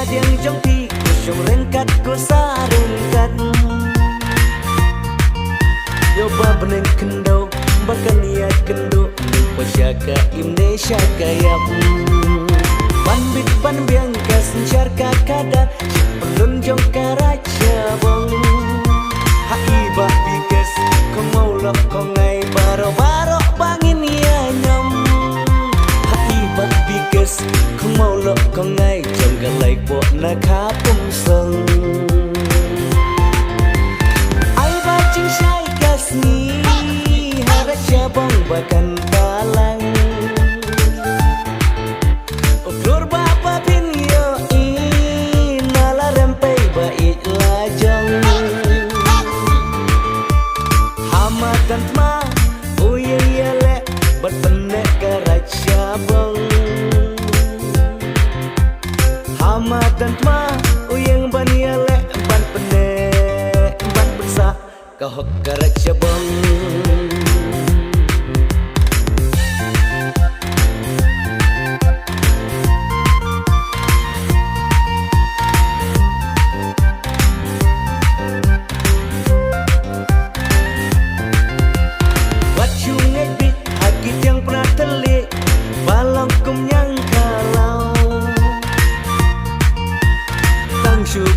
diang jong pi kusung rengkat ko sa rengkat Yoba beneng kendo bakal niat kendo lupa syaka imne syaka yap Panbit panbiang kasencar kakada pelun jong karaja bong Haibah bigas kong maulok kong ngai baro-baro bangin ya nyom Haibah bigas kong maulok kong ngai jong galai po na kapung seng Ai bajing syai kasni harat syabong bakan talang Uklur bapa bin yo nala rempai baik lajong Hamatan ma uye yele berpenek karat syabong Hamatan ma uyeng ban yele ban penek ban bersa kahok karat syabong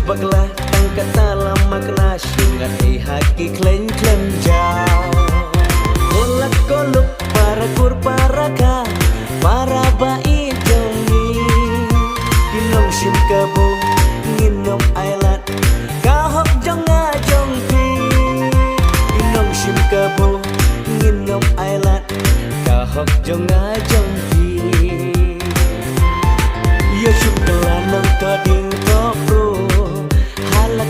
Baglah tangkat dalam makna syungat haki klen-klen jauh Kolak koluk para kur para ka para bai jongi Inong sim kabu nginom ailat kahok jonga jongpi Inong sim kabu nginom ailat kahok jonga jongpi Yo syuklah nong toding topro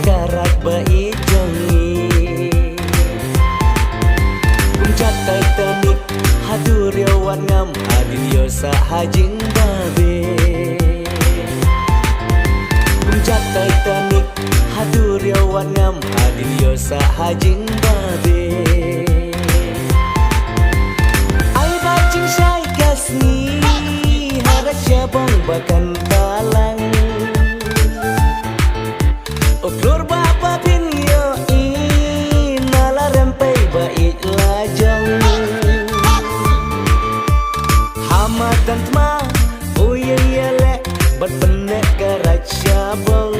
karat baik jongi Puncak Titanic hadur yawan ngam adil yosa hajing babe Puncak Titanic hadur yawan ngam adil yosa hajing babe Ai bajing syai kasni harat syabong bakan talang Uklur bapa bin yo nala rempai baik lajong Hamatan ma uye yele berpenek karat syabong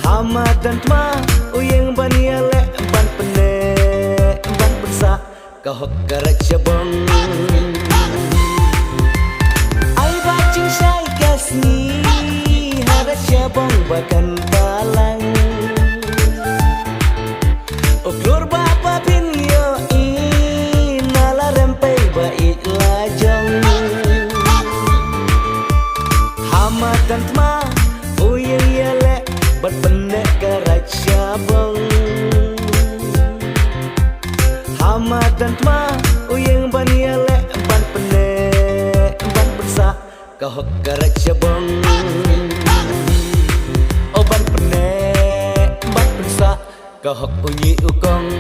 Hamatan ma uyeng ban yele ban penek ban bersa kahok karat syabong Ai bajing syai kasni syabong bakan talang Uklur bapa bin yo nala rempai baik lajong Hamatan ma uye yele berpenek karat syabong Hamatan ma uyeng ban yele ban penek ban bersa kahok karat syabong Oban penek bat bersa kahok unyi ukong